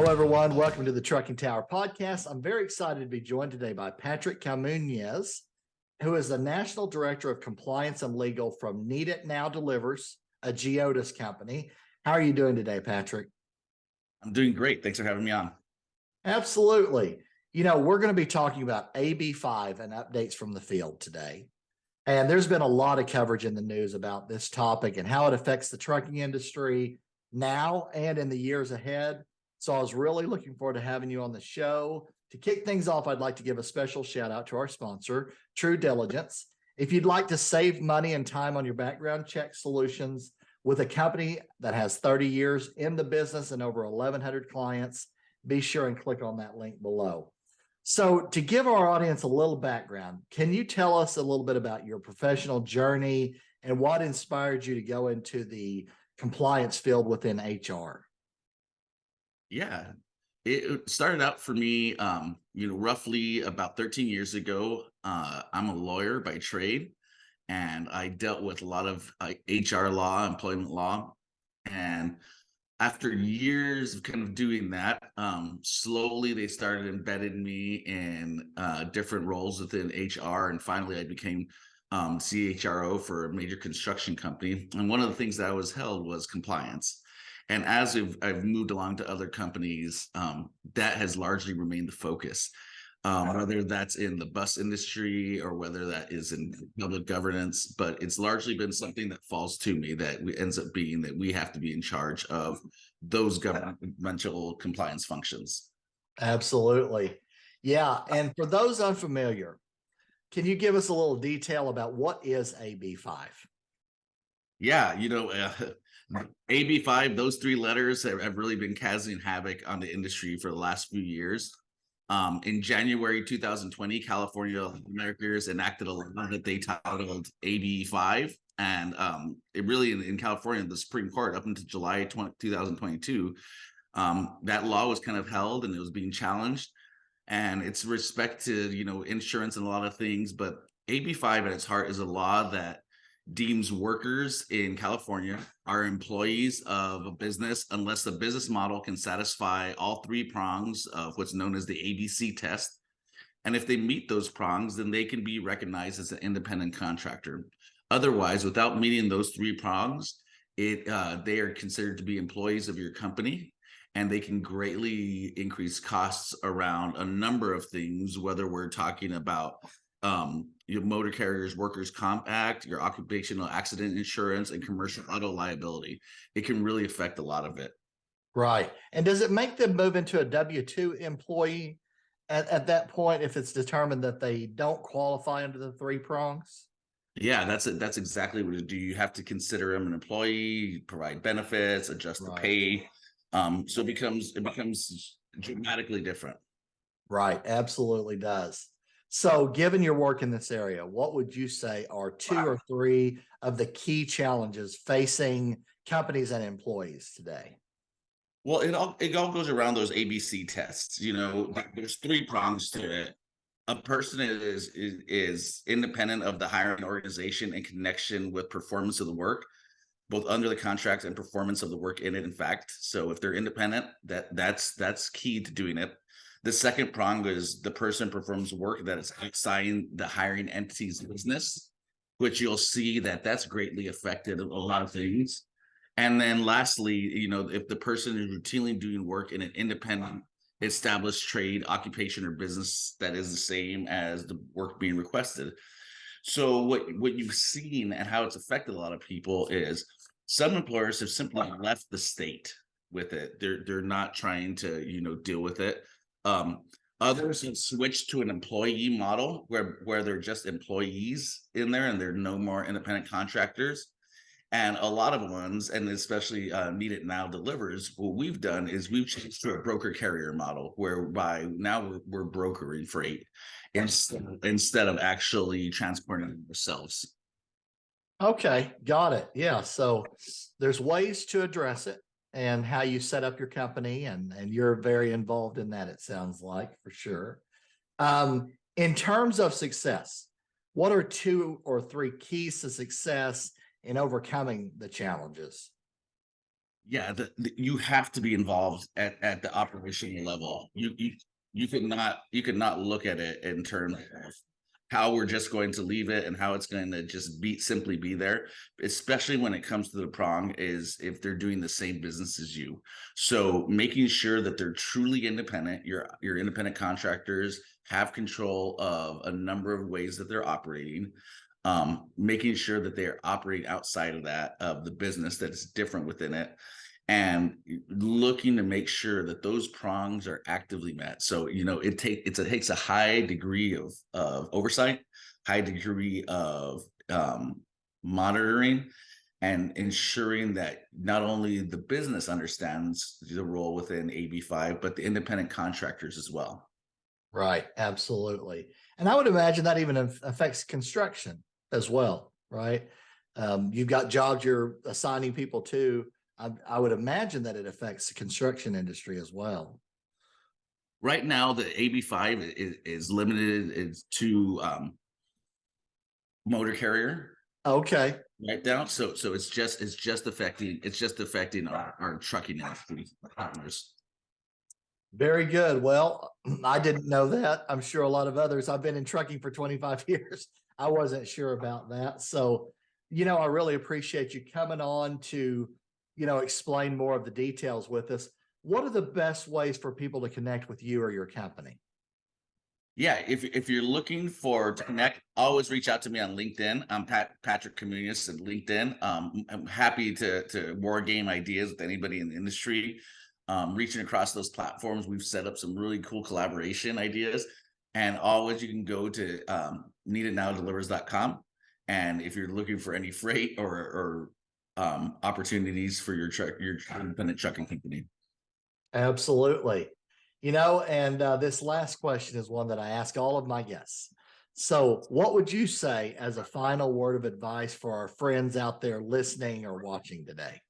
Hello, everyone. Welcome to the Trucking Tower podcast. I'm very excited to be joined today by Patrick Camuñez, who is the National Director of Compliance and Legal from Need It Now Delivers, a Geodis company. How are you doing today, Patrick? I'm doing great. Thanks for having me on. Absolutely. You know, we're going to be talking about AB5 and updates from the field today. And there's been a lot of coverage in the news about this topic and how it affects the trucking industry now and in the years ahead. So I was really looking forward to having you on the show. To kick things off, I'd like to give a special shout out to our sponsor, True Diligence. If you'd like to save money and time on your background check solutions with a company that has 30 years in the business and over 1,100 clients, be sure and click on that link below. So to give our audience a little background, can you tell us a little bit about your professional journey and what inspired you to go into the compliance field within HR? Yeah, it started out for me, roughly about 13 years ago. I'm a lawyer by trade, and I dealt with a lot of HR law, employment law. And after years of kind of doing that, slowly they started embedding me in different roles within HR. And finally, I became CHRO for a major construction company. And one of the things that I was held was compliance. And as I've moved along to other companies, that has largely remained the focus, whether that's in the bus industry or whether that is in public governance. But it's largely been something that falls to me that ends up being that we have to be in charge of those governmental compliance functions. Absolutely. Yeah. And for those unfamiliar, can you give us a little detail about what is AB5? Yeah, AB5, those three letters have really been causing havoc on the industry for the last few years. In January 2020, California lawmakers enacted a law that they titled AB5. And it really, in California, the Supreme Court, up until July 2022, that law was kind of held and it was being challenged. And it's respect to, insurance and a lot of things. But AB5 at its heart is a law that deems workers in California are employees of a business unless the business model can satisfy all three prongs of what's known as the ABC test. And if they meet those prongs, then they can be recognized as an independent contractor. Otherwise, without meeting those three prongs, they are considered to be employees of your company, and they can greatly increase costs around a number of things, whether we're talking about your motor carriers workers comp act, your occupational accident insurance, and commercial auto liability. It can really affect a lot of it. Right. And does it make them move into a W-2 employee at that point if it's determined that they don't qualify under the three prongs? Yeah, that's exactly what it do. You have to consider them an employee, provide benefits, adjust the pay. So it becomes dramatically different. Right. Absolutely does. So given your work in this area, what would you say are two or three of the key challenges facing companies and employees today? Well, it all goes around those ABC tests. There's three prongs to it. A person is independent of the hiring organization in connection with performance of the work, both under the contract and performance of the work in it, in fact. So if they're independent, that's key to doing it. The second prong is the person performs work that is outside the hiring entity's business, which you'll see that's greatly affected a lot of things. And then lastly, if the person is routinely doing work in an independent established trade, occupation, or business that is the same as the work being requested. So what you've seen and how it's affected a lot of people is some employers have simply left the state with it. They're not trying to, deal with it. Others have switched to an employee model where they're just employees in there and they're no more independent contractors. And a lot of ones, and especially Need It Now Delivers, what we've done is we've changed to a broker carrier model, whereby now we're brokering freight instead of actually transporting it ourselves. Okay, got it. Yeah, so there's ways to address it and how you set up your company, and you're very involved in that, it sounds like, for sure. In terms of success, what are two or three keys to success in overcoming the challenges? Yeah, you have to be involved at the operational level. You could not look at it in terms of how we're just going to leave it and how it's going to just simply be there, especially when it comes to the prong, is if they're doing the same business as you. So making sure that they're truly independent, your independent contractors have control of a number of ways that they're operating, making sure that they're operating outside of that, of the business that's different within it, and looking to make sure that those prongs are actively met. So, it takes a high degree of oversight, high degree of monitoring, and ensuring that not only the business understands the role within AB5, but the independent contractors as well. Right, absolutely. And I would imagine that even affects construction as well, right? You've got jobs you're assigning people to. I would imagine that it affects the construction industry as well. Right now, the AB5 is limited to motor carrier Okay, right down. So it's just affecting our trucking industry partners. very good. Well, I didn't know that. I'm sure a lot of others. I've been in trucking for 25 years. I wasn't sure about that. So, I really appreciate you coming on to, explain more of the details with us. What are the best ways for people to connect with you or your company? Yeah, if you're looking to connect, always reach out to me on LinkedIn. I'm Patrick Camuñez at LinkedIn. I'm happy to war game ideas with anybody in the industry. Reaching across those platforms, we've set up some really cool collaboration ideas. And always you can go to needitnowdelivers.com. And if you're looking for any freight or opportunities for your independent trucking company. Absolutely. And this last question is one that I ask all of my guests. So, what would you say as a final word of advice for our friends out there listening or watching today?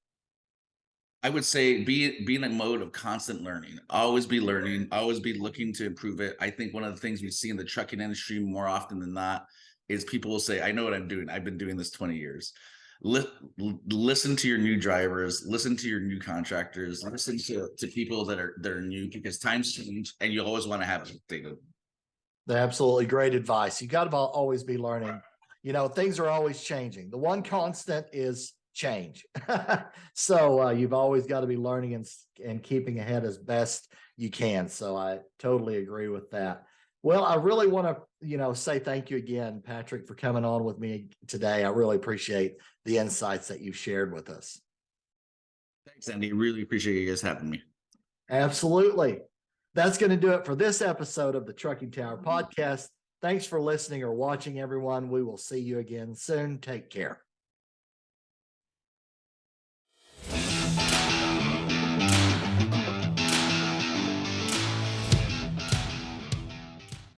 I would say be in a mode of constant learning. Always be learning, always be looking to improve it. I think one of the things we see in the trucking industry more often than not is people will say, I know what I'm doing. I've been doing this 20 years. Listen to your new drivers, listen to your new contractors, listen to people that are new, because times change and you always want to have it updated. Absolutely great advice. You got to always be learning. Things are always changing. The one constant is change. So you've always got to be learning and keeping ahead as best you can. So I totally agree with that. Well, I really want to, say thank you again, Patrick, for coming on with me today. I really appreciate the insights that you've shared with us. Thanks, Andy. Really appreciate you guys having me. Absolutely. That's going to do it for this episode of the Trucking Tower Podcast. Thanks for listening or watching, everyone. We will see you again soon. Take care.